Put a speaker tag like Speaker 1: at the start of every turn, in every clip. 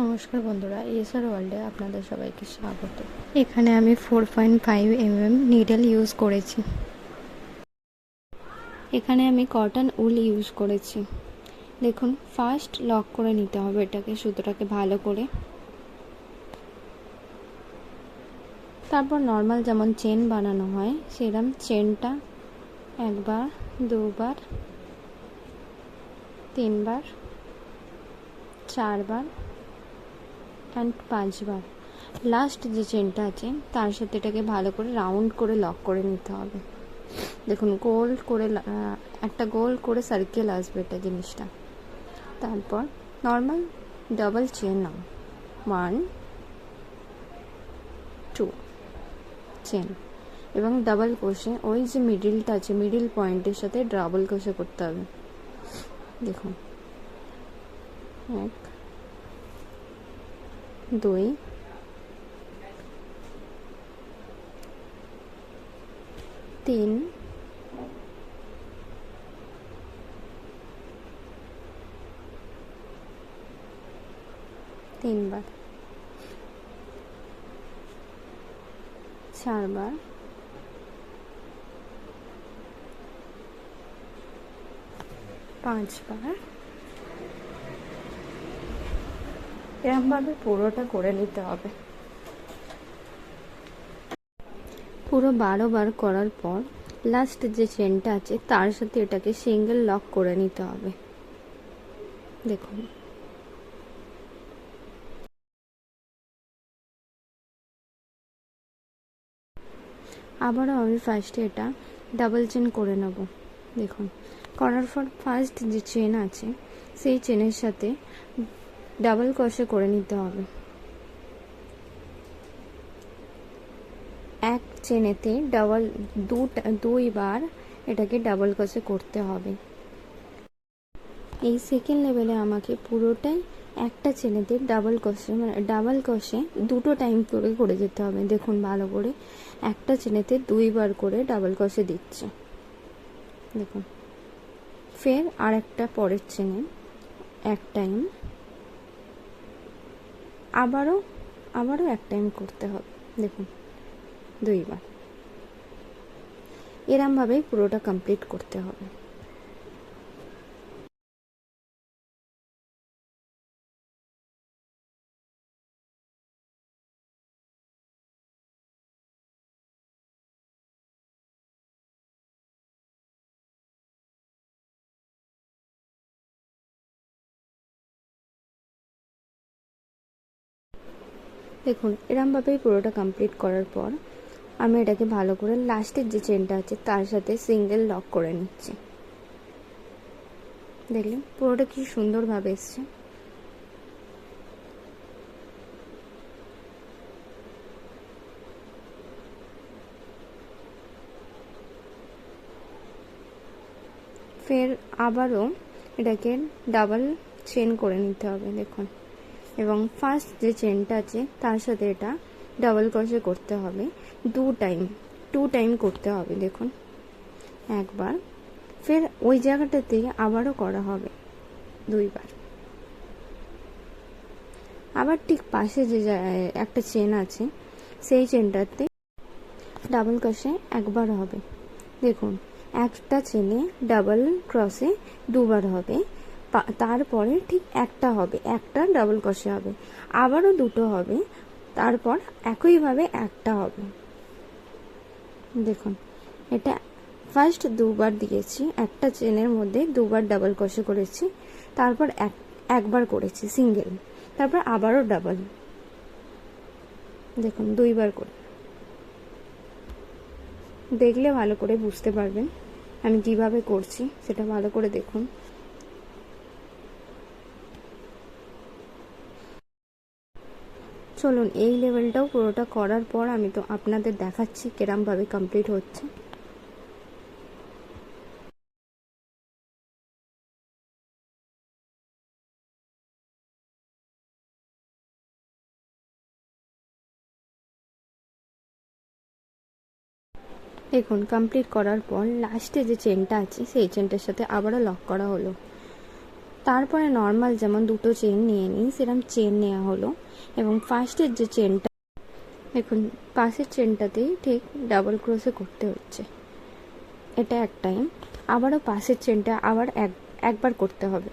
Speaker 1: নমস্কার বন্ধুরা, এসআর ওয়ার্ল্ডে আপনাদের সবাইকে স্বাগত। এখানে আমি 4.5 mm নিডল ইউজ করেছি। এখানে আমি কটন উল ইউজ করেছি। দেখুন, ফার্স্ট লক করে নিতে হবে এটাকে, সুতোটাকে ভালো করে। তারপর নর্মাল যেমন চেন বানানো হয় সেরকম চেনটা একবার, দুবার, তিনবার, চারবার অ্যান্ড 5বার, লাস্ট যে চেনটা আছে তার সাথে এটাকে ভালো করে রাউন্ড করে লক করে নিতে হবে। দেখুন, গোল করে একটা গোল করে সার্কেল আসবে এটা জিনিসটা। তারপর নর্মাল ডাবল চেন নাও, 1 2 চেন, এবং ডাবল ক্রোশে ওই যে মিডিলটা আছে মিডিল পয়েন্টের সাথে ডাবল ক্রোশে করতে হবে। দেখুন, 1 2 3 3বার, 4বার, 5বার। এরকমভাবে পুরোটা করে নিতে হবে। পুরো 12বার করার পর লাস্ট যে চেনটা আছে তার সাথে এটাকে সিঙ্গেল লক করে নিতে হবে। দেখুন, আবারও আমি ফার্স্টে এটা ডাবল চেন করে নেব। দেখুন, করার পর ফার্স্ট যে চেন আছে সেই চেনের সাথে ডাবল ক্রোশে করে নিতে হবে। এক চেনেতে দুইবার এটাকে ডাবল ক্রোশে করতে হবে। এই সেকেন্ড লেভেলে আমাকে পুরোটাই একটা চেনেতে ডাবল ক্রোশে দুটো টাইম করে যেতে হবে। দেখুন, ভালো করে একটা চেনেতে 2বার করে ডাবল ক্রোশে দিচ্ছে। দেখুন, ফের আর একটা পরের চেনে এক টাইম, আবারও এক টাইম করতে হবে। দেখুন, 2বার। এরমভাবেই পুরোটা কমপ্লিট করতে হবে। দেখুন, এরমভাবেই পুরোটা কমপ্লিট করার পর আমি এটাকে ভালো করে লাস্টের যে চেনটা আছে তার সাথে সিঙ্গেল লক করে নিচ্ছি। দেখলেন পুরোটা কি সুন্দরভাবে এসছে। ফের আবারও এটাকে ডাবল চেন করে নিতে হবে। দেখুন, এবং ফার্স্ট যে চেনটা আছে তার সাথে এটা ডাবল ক্রোশে করতে হবে টু টাইম করতে হবে। দেখুন, একবার, ফের ওই জায়গাটাতে আবারও করা হবে 2বার। আবার ঠিক পাশে যে একটা চেন আছে সেই চেনটাতে ডাবল ক্রোশে একবার হবে। দেখুন, একটা চেনে ডাবল ক্রসে 2বার হবে, তারপরে ঠিক একটা হবে, একটা ডাবল ক্রোশে হবে, আবারও দুটো হবে, তারপর একইভাবে একটা হবে। দেখুন, এটা ফার্স্ট 2বার দিয়েছি, একটা চেনের মধ্যে 2বার ডাবল ক্রোশে করেছি, তারপর একবার করেছি সিঙ্গেল, তারপর আবারও ডাবল। দেখুন, 2বার করে দেখলে ভালো করে বুঝতে পারবেন আমি কিভাবে করছি, সেটা ভালো করে দেখুন। চলুন, এই লেভেলটাও পুরোটা করার পর আমি তো আপনাদের দেখাচ্ছি কিরমভাবে কমপ্লিট হচ্ছে। দেখুন, কমপ্লিট করার পর লাস্টে যে চেনটা আছে সেই চেনটার সাথে আবারও লক করা হলো। তারপরে নর্মাল যেমন দুটো চেন নিয়ে নিই সেরকম চেন নেওয়া হলো এবং ফার্স্টের যে চেনটা দেখুন পাশের চেনটাতেই ঠিক ডাবল ক্রোশে করতে হচ্ছে, এটা এক টাইম। আবারও পাশের চেনটা আবার একবার করতে হবে,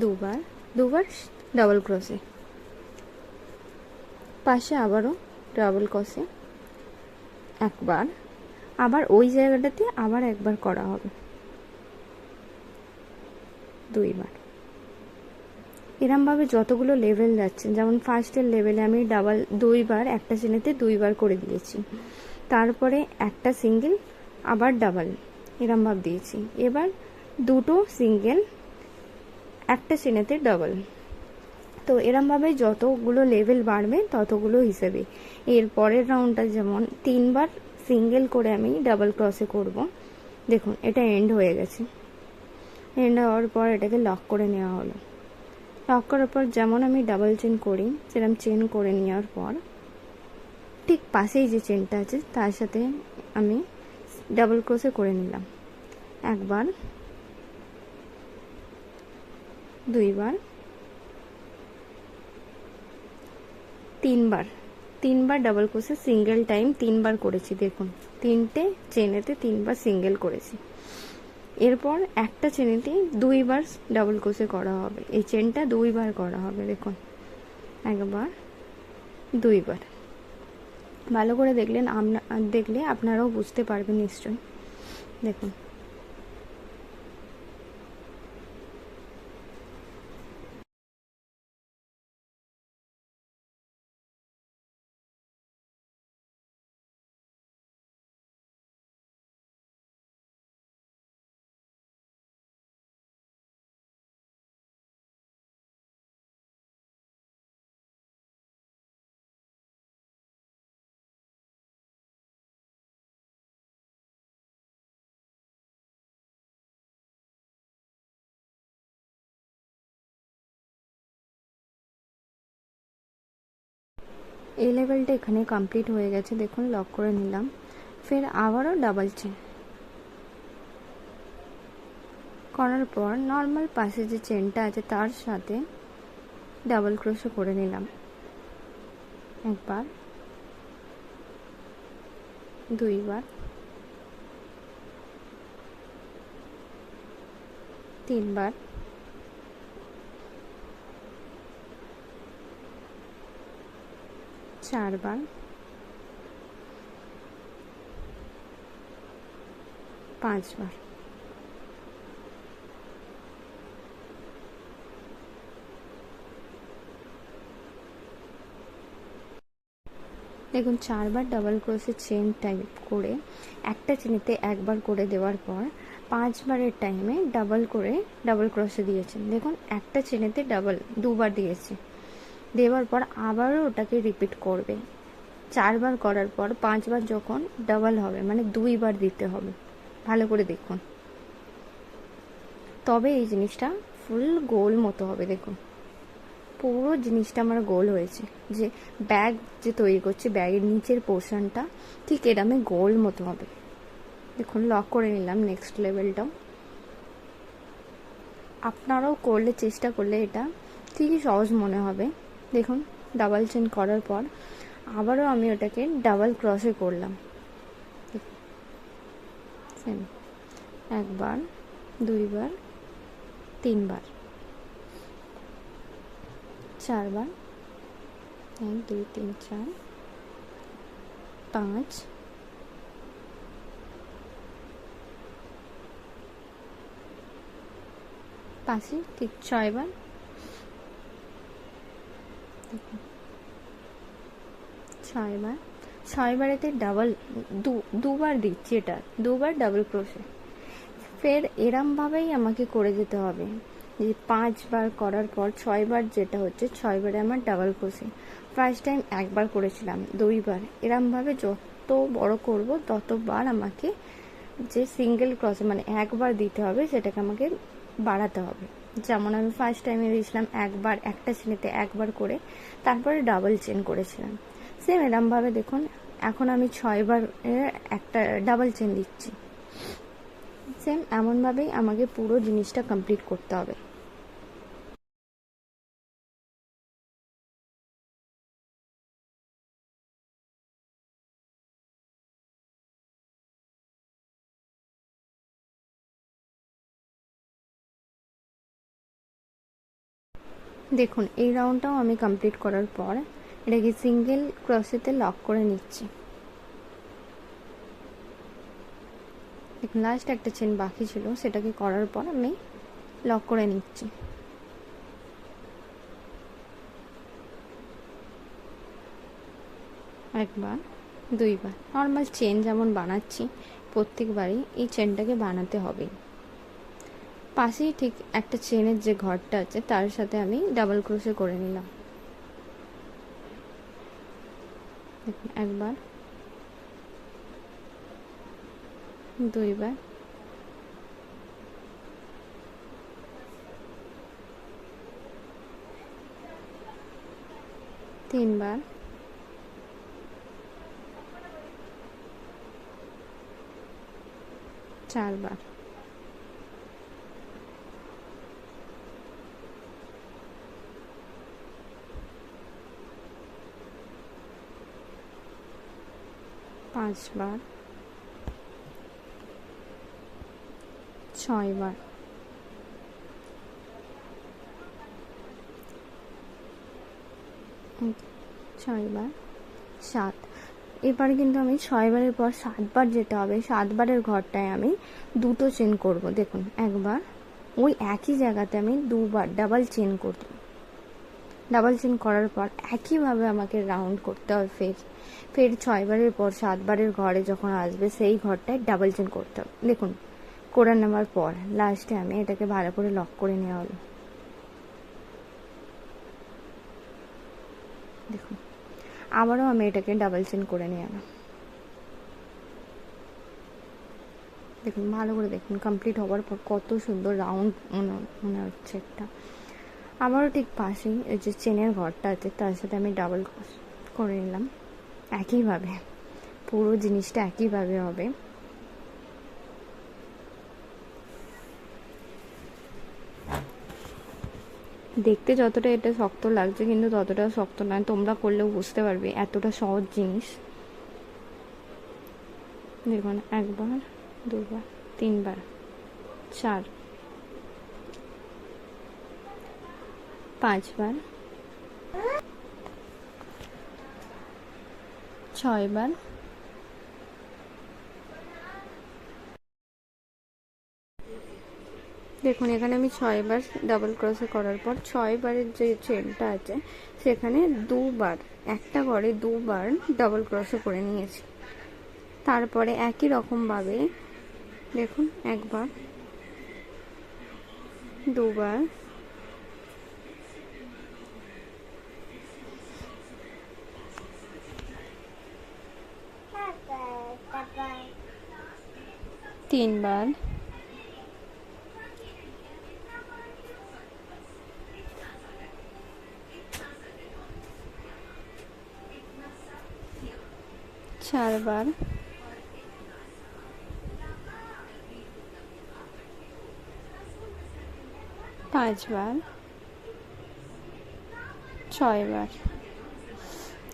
Speaker 1: দুবার ডাবল ক্রোশে, পাশে আবারও ডাবল ক্রোশে একবার, আবার ওই জায়গাটাতে আবার একবার করা হবে, দুইবার। এরমভাবে যতগুলো লেভেল যাচ্ছে, যেমন ফার্স্টের লেভেলে আমি দুইবার একটা চেনেতে দুইবার করে দিয়েছি, তারপরে একটা সিঙ্গেল আবার ডাবল এরমভাবে দিয়েছি, এবার দুটো সিঙ্গেল একটা চেনেতে ডাবল। তো এরমভাবে যতগুলো লেভেল বাড়বে ততগুলো হিসেবে এর পরের রাউন্ডটা যেমন তিনবার সিঙ্গেল করে আমি ডাবল ক্রসে করব। দেখুন এটা এন্ড হয়ে গেছে, এন্ড হওয়ার পর এটাকে লক করে নেওয়া হলো। লক করার পর যেমন আমি ডাবল চেন করি সেরকম চেন করে নেওয়ার পর ঠিক পাশেই যে চেনটা আছে তার সাথে আমি ডাবল ক্রোশে করে নিলাম, একবার, দুইবার, তিনবার ডাবল ক্রোশে সিঙ্গেল টাইম তিনবার করেছি। দেখুন তিনটে চেনেতে তিনবার সিঙ্গেল করেছি। এরপর একটা চেনেতে দুইবার ডাবল ক্রোশে করা হবে, এই চেনটা দুইবার করা হবে। দেখুন একবার, দুইবার। ভালো করে দেখলে আপনারাও বুঝতে পারবেন নিশ্চয়ই। দেখুন এই লেভেলটা এখানে কমপ্লিট হয়ে গেছে। দেখুন লক করে নিলাম, ফের আবারও ডাবল চেন করার পর নর্মাল পাশে যে চেনটা আছে তার সাথে ডাবল ক্রোশে করে নিলাম, একবার, দুইবার, তিনবার, চারবার, পাঁচবার। দেখুন চারবার ডাবল ক্রোশে চেন টাইপ করে একটা চেনেতে একবার করে দেওয়ার পর পাঁচবারের টাইমে ডাবল ক্রোশে দিয়েছেন। দেখুন একটা চেনেতে দুবার দিয়েছে, দেওয়ার পর আবারও ওটাকে রিপিট করবে। চারবার করার পর পাঁচবার যখন ডাবল হবে মানে দুইবার দিতে হবে। ভালো করে দেখুন, তবে এই জিনিসটা ফুল গোল মতো হবে। দেখুন পুরো জিনিসটা আমার গোল হয়েছে, যে ব্যাগ যে তৈরি করছি ব্যাগের নিচের পোর্শনটা ঠিক এরমে গোল মতো হবে। দেখুন লক করে নিলাম নেক্সট লেভেলটাও। আপনারাও চেষ্টা করলে এটা ঠিকই সহজ মনে হবে। দেখুন ডাবল চেন করার পর আবারও আমি ওটাকে ডাবল ক্রসে করলাম, সেম, একবার, দুইবার, তিনবার, চারবার, 1 2 3 4 5, পাশে ঠিক 6বার। ছয়বারেতে দুবার দিচ্ছি, এটা দুবার ডাবল ক্রোশে। ফের এরমভাবেই আমাকে করে যেতে হবে, যে 5বার করার পর 6বার যেটা হচ্ছে 6বারে আমার ডাবল ক্রোশে। ফার্স্ট টাইম একবার করেছিলাম, দুইবার। এরমভাবে যত বড় করব ততবার আমাকে যে সিঙ্গেল ক্রসে মানে একবার দিতে হবে সেটাকে আমাকে বাড়াতে হবে। যেমন আমি ফার্স্ট টাইমে দিয়েছিলাম একবার একটা চেনেতে একবার করে, তারপরে ডাবল চেন করেছিলাম। সেম এরমভাবে দেখুন এখন আমি 6বার একটা ডাবল চেন দিচ্ছি, সেম এমনভাবেই আমাকে পুরো জিনিসটা কমপ্লিট করতে হবে। দেখুন এই রাউন্ডটাও আমি কমপ্লিট করার পর এটাকে সিঙ্গেল ক্রোশেতে লক করে নিচ্ছি। দেখুন লাস্ট একটা চেন বাকি ছিল, সেটাকে করার পর আমি লক করে নিচ্ছি। একবার, দুইবার, নর্মাল চেন যেমন বানাচ্ছি প্রত্যেকবারই এই চেনটাকে বানাতে হবে। পাশেই ঠিক একটা চেনের যে ঘরটা আছে তার সাথে আমি ডাবল ক্রোশে করে নিলাম। দেখুন একবার, দুইবার, তিনবার, চারবার, পাঁচবার, ছয়বার, ছয়বার, সাত। এবার কিন্তু আমি 6 বারের পর 7 বার যেতে হবে। 7 বারের ঘরটায় আমি দুটো চেন করব। দেখুন একবার, ওই একই জায়গাতে আমি দুবার ডাবল চেন করব। ডাবল চেন করার পর একইভাবে আমাকে রাউন্ড করতে হবে। ফের 6 বারের পর 7 বারের ঘরে যখন আসবে সেই ঘরটায় ডাবল চেন করতে হবে। দেখুন করে নেওয়ার পর লাস্টে আমি এটাকে ভালো করে লক করে নেওয়া হলো। দেখুন আবারও আমি এটাকে ডাবল চেন করে নিয়ে এলাম। দেখুন ভালো করে দেখুন কমপ্লিট হওয়ার পর কত সুন্দর রাউন্ড মনে হচ্ছে একটা। আবারও ঠিক পাশেই এই যে চেনের ঘরটা আছে তার সাথে আমি ডাবল করে নিলাম। একইভাবে পুরো জিনিসটা একইভাবে হবে। দেখতে যতটা এটা শক্ত লাগছে কিন্তু ততটা শক্ত নয়, তোমরা করলেও বুঝতে পারবে এতটা সহজ জিনিস। দেখুন একবার, দুবার, তিনবার, চার, পাঁচবার, ছয়বার, দেখুন এখানে আমি 6 বার ডাবল ক্রসে করার পর 6 বারের যে চেনটা আছে সেখানে দুবার, একটা ঘরে দুবার ডাবল ক্রসে করে নিয়েছি। তারপরে একই রকমভাবে দেখুন একবার, দুবার, তিনবার, চারবার, পাঁচবার, ছয়বার।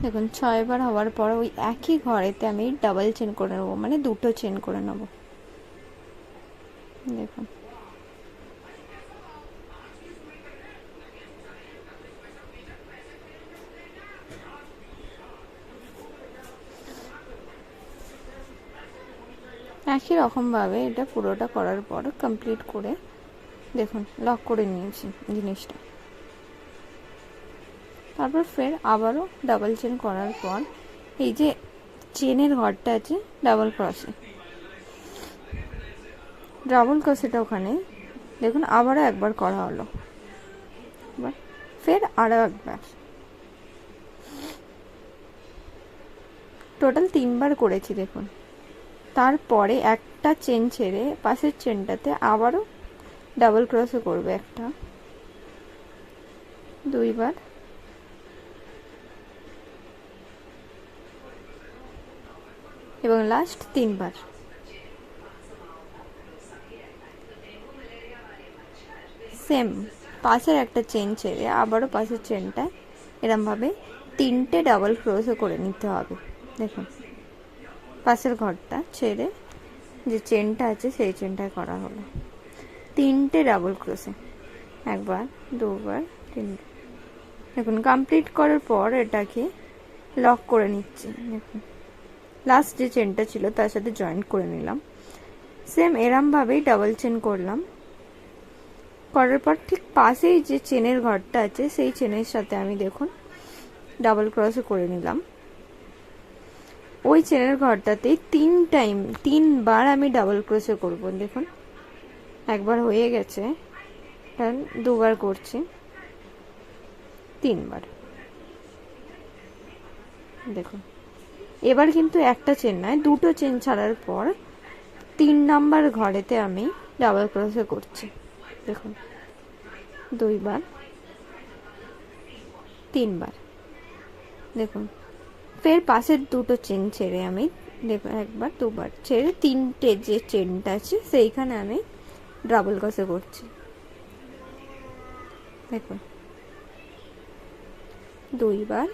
Speaker 1: দেখুন 6 বার হওয়ার পর ওই একই ঘরেতে আমি ডাবল চেন করে নেবো, মানে দুটো চেন করে নেব। দেখুন একই রকমভাবে এটা পুরোটা করার পর কমপ্লিট করে দেখুন লক করে নিয়েছি জিনিসটা। তারপর ফের আবারও ডাবল চেন করার পর এই যে চেনের ঘরটা আছে ডাবল ক্রসেটা ওখানে দেখুন আবারও একবার করা হলো, ফের আরও একবার, টোটাল 3 বার করেছি। দেখুন তারপরে একটা চেন ছেড়ে পাশের চেনটাতে আবারও ডাবল ক্রসে করবে, একটা, দুইবার, এবং লাস্ট 3 বার। সেম পাশের একটা চেন ছেড়ে আবারও পাশের চেনটা এরমভাবে 3টে ডাবল ক্রোশে করে নিতে হবে। দেখুন পাশের ঘরটা ছেড়ে যে চেনটা আছে সেই চেনটায় করা হলো 3টে ডাবল ক্রোশে, একবার, দুবার, তিনবার। দেখুন কমপ্লিট করার পর এটাকে লক করে নিচ্ছি। দেখুন লাস্ট যে চেনটা ছিল তার সাথে জয়েন্ট করে নিলাম। সেম এরমভাবেই ডাবল চেন করলাম। করার পর ঠিক পাশেই যে চেনের ঘরটা আছে সেই চেনের সাথে আমি দেখুন ডাবল ক্রসে করে নিলাম। ওই চেনের ঘরটাতে 3বার আমি ডাবল ক্রসে করব। দেখুন একবার হয়ে গেছে, দুবার করছি, 3বার। দেখুন এবার কিন্তু একটা চেন নয়, দুটো চেন ছাড়ার পর 3 নাম্বার ঘরেতে আমি ডাবল ক্রসে করছি। দেখুন 2বার, 3বার। দেখুন ফের পাশের দুটো চেন ছেড়ে আমি দেখুন একবার, দুবার ছেড়ে 3টে যে চেনটা আছে সেইখানে আমি ডাবল ক্রসে করছি। দেখুন 2বার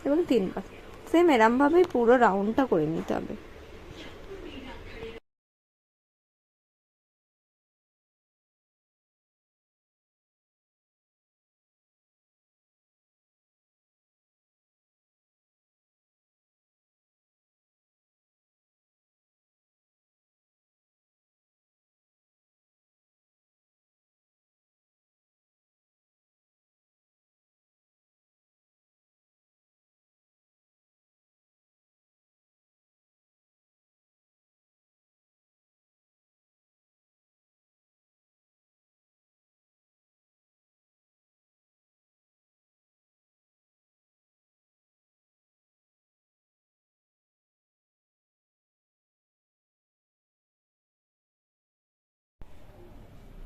Speaker 1: এবং 3বার। সেম এরমভাবেই পুরো রাউন্ডটা করে নিতে হবে।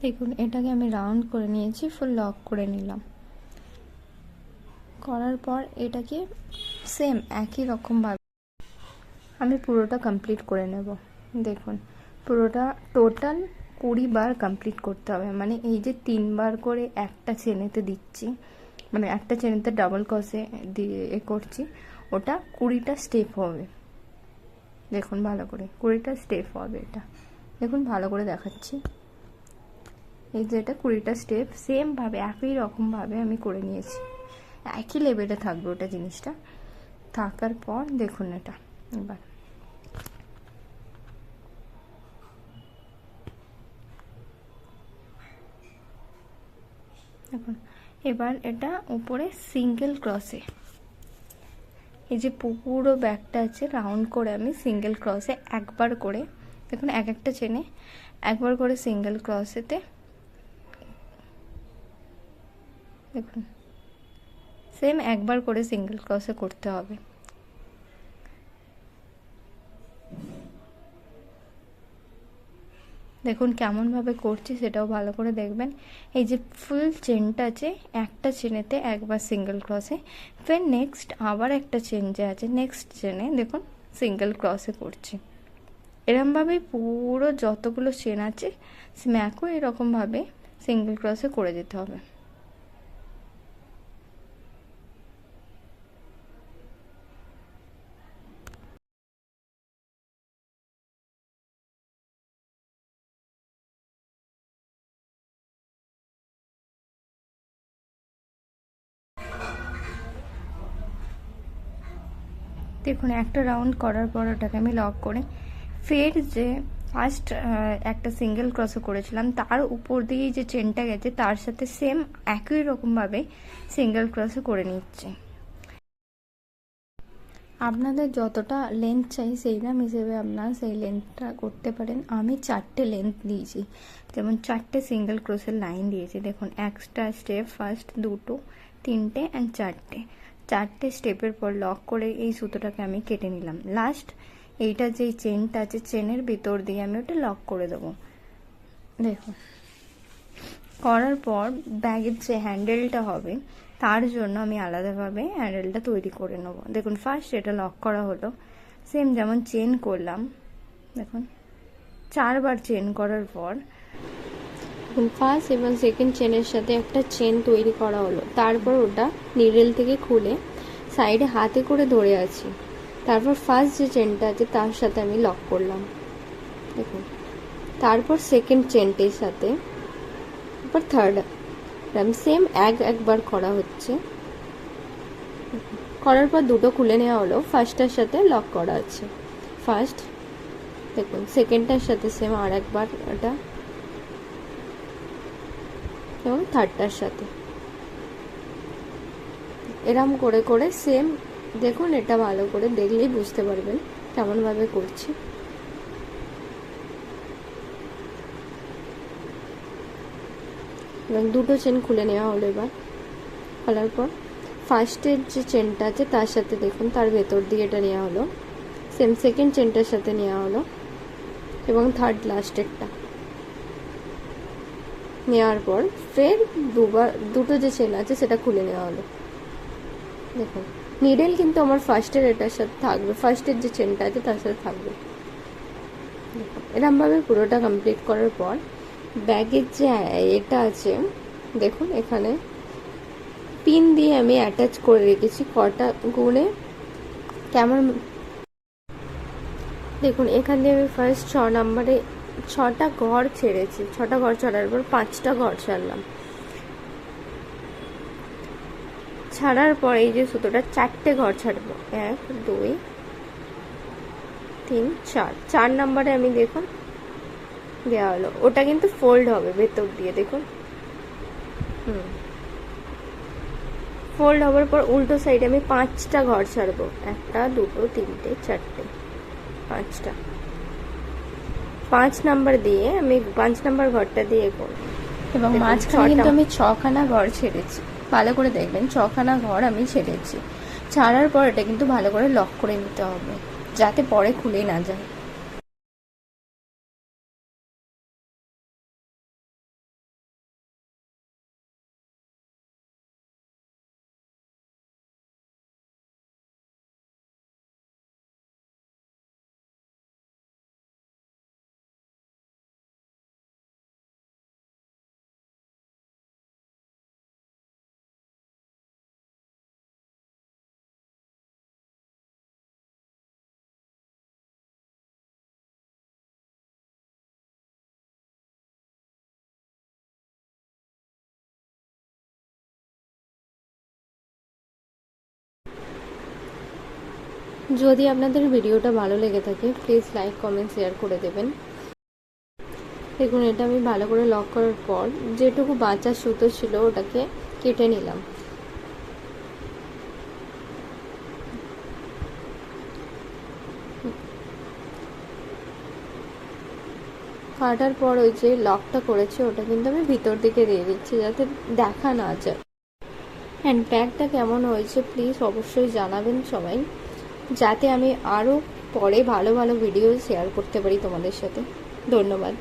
Speaker 1: দেখুন এটাকে আমি রাউন্ড করে নিয়েছি, ফুল লক করে নিলাম। করার পর এটাকে সেম একই রকমভাবে আমি পুরোটা কমপ্লিট করে নেব। দেখুন পুরোটা টোটাল 20বার কমপ্লিট করতে হবে। মানে এই যে 3বার করে একটা চেনেতে দিচ্ছি, মানে একটা চেনেতে ডাবল ক্রসে দিয়ে করছি, ওটা 20টা স্টেপ হবে। দেখুন ভালো করে 20টা স্টেপ হবে এটা। দেখুন ভালো করে দেখাচ্ছি, এই যে এটা 20টা স্টেপ সেমভাবে একই রকমভাবে আমি করে নিয়েছি। একই লেভেলে থাকবে ওটা, জিনিসটা থাকার পর দেখুন এটা এবার দেখুন এবার এটা উপরে সিঙ্গেল ক্রসে, এই যে পুরো ব্যাগটা আছে রাউন্ড করে আমি সিঙ্গেল ক্রসে একবার করে, দেখুন এক একটা চেনে একবার করে সিঙ্গেল ক্রসেতে, দেখুন সেম একবার করে সিঙ্গেল ক্রসে করতে হবে। দেখুন কেমনভাবে করছি সেটাও ভালো করে দেখবেন। এই যে ফুল চেনটা আছে, একটা চেনেতে একবার সিঙ্গেল ক্রসে, ফের নেক্সট আবার একটা চেন যে আছে নেক্সট চেনে দেখুন সিঙ্গেল ক্রসে করছি। এরমভাবেই পুরো যতগুলো চেন আছে স্ম্যাকও এরকমভাবে সিঙ্গেল ক্রসে করে যেতে হবে। দেখুন একটা রাউন্ড করার পর ওটাকে আমি লক করে ফের যে ফার্স্ট একটা সিঙ্গেল ক্রসে করেছিলাম তার উপর দিয়ে যে চেনটা গেছে তার সাথে সেম একই রকমভাবে সিঙ্গেল ক্রসে করে নিচ্ছি। আপনাদের যতটা লেন্থ চাই সেই দাম হিসেবে আপনারা সেই লেন্থটা করতে পারেন। আমি 4টে লেন্থ দিয়েছি, যেমন 4টে সিঙ্গেল ক্রোশের লাইন দিয়েছি। দেখুন একটা স্টেপ ফার্স্ট, দুটো, 3টে অ্যান্ড 4টে স্টেপের পর লক করে এই সুতোটাকে আমি কেটে নিলাম। লাস্ট এইটা যেই চেনটা আছে চেনের ভিতর দিয়ে আমি ওটা লক করে দেবো। দেখুন করার পর ব্যাগের যে হ্যান্ডেলটা হবে তার জন্য আমি আলাদাভাবে হ্যান্ডেলটা তৈরি করে নেব। দেখুন ফার্স্ট এটা লক করা হলো, সেম যেমন চেন করলাম, দেখুন 4বার চেন করার পর এখন ফার্স্ট এবং সেকেন্ড চেনের সাথে একটা চেন তৈরি করা হলো, তারপর ওটা নিডল থেকে খুলে সাইডে হাতে করে ধরে আছি, তারপর ফার্স্ট যে চেনটা আছে তার সাথে আমি লক করলাম, দেখুন, তারপর সেকেন্ড চেনটির সাথে, তারপর থার্ড, সেম একবার করা হচ্ছে, করার পর দুটো খুলে নেওয়া হলো, ফার্স্টটার সাথে লক করা আছে ফার্স্ট, দেখুন সেকেন্ডটার সাথে সেম আর একবার এটা, এবং থার্ডটার সাথে এরম করে করে সেম, দেখুন এটা ভালো করে দেখলেই বুঝতে পারবেন কেমনভাবে করছি। এবং দুটো চেন খুলে নেওয়া হলো, এবার খোলার পর ফার্স্টের যে চেনটা আছে তার সাথে দেখুন তার ভেতর দিয়ে এটা নেওয়া হলো, সেম সেকেন্ড চেনটার সাথে নেওয়া হলো, এবং থার্ড লাস্টেরটা নেওয়ার পর ফের দুটো যে চেন আছে সেটা খুলে নেওয়া হলো, দেখুন নিডল কিন্তু আমার ফার্স্টের এটার সাথে থাকবে, ফার্স্টের যে চেনটা আছে তার সাথে থাকবে, এরমভাবে পুরোটা কমপ্লিট করার পর ব্যাগের যে এটা আছে দেখুন এখানে পিন দিয়ে আমি অ্যাটাচ করে রেখেছি কটা গুণে কেমন, দেখুন এখান দিয়ে আমি ফার্স্ট 6 নম্বরে 6টা ঘর ছেড়েছি, 6টা ঘর ছাড়ার পর 5টা ঘর ছাড়লাম, ছাড়ার পর এই যে সুতোটা 4টে ঘর ছাড়বো, 1 2 3 4, 4 নম্বরে আমি দেখুন দেওয়া হলো, ওটা কিন্তু ফোল্ড হবে ভেতর দিয়ে, দেখুন ফোল্ড হওয়ার পর উল্টো সাইডে আমি 5টা ঘর ছাড়বো, 1 2 3 4 5টা, 5 নাম্বার দিয়ে আমি 5 নাম্বার ঘরটা দিয়ে করব, এবং মাঝখানে কিন্তু আমি 6খানা ঘর ছেড়েছি, ভালো করে দেখবেন 6খানা ঘর আমি ছেড়েছি, ছাড়ার পর এটা কিন্তু ভালো করে লক করে নিতে হবে যাতে পরে খুলে না যায়। যদি আপনাদের ভিডিওটা ভালো লেগে থাকে প্লিজ লাইক কমেন্ট শেয়ার করে দেবেন। দেখুন এটা আমি ভালো করে লক করার পর যেটুকু বাঁচা সুতো ছিল ওটাকে কেটে নিলাম, কাটার পর ওই যে লকটা করেছে ওটা কিন্তু আমি ভিতর দিকে দিয়ে দিচ্ছি যাতে দেখা না যায়। হ্যান্ড ব্যাগটা কেমন হয়েছে প্লিজ অবশ্যই জানাবেন সবাই, যাতে আমি আরও পরে ভালো ভালো ভিডিও শেয়ার করতে পারি তোমাদের সাথে। ধন্যবাদ।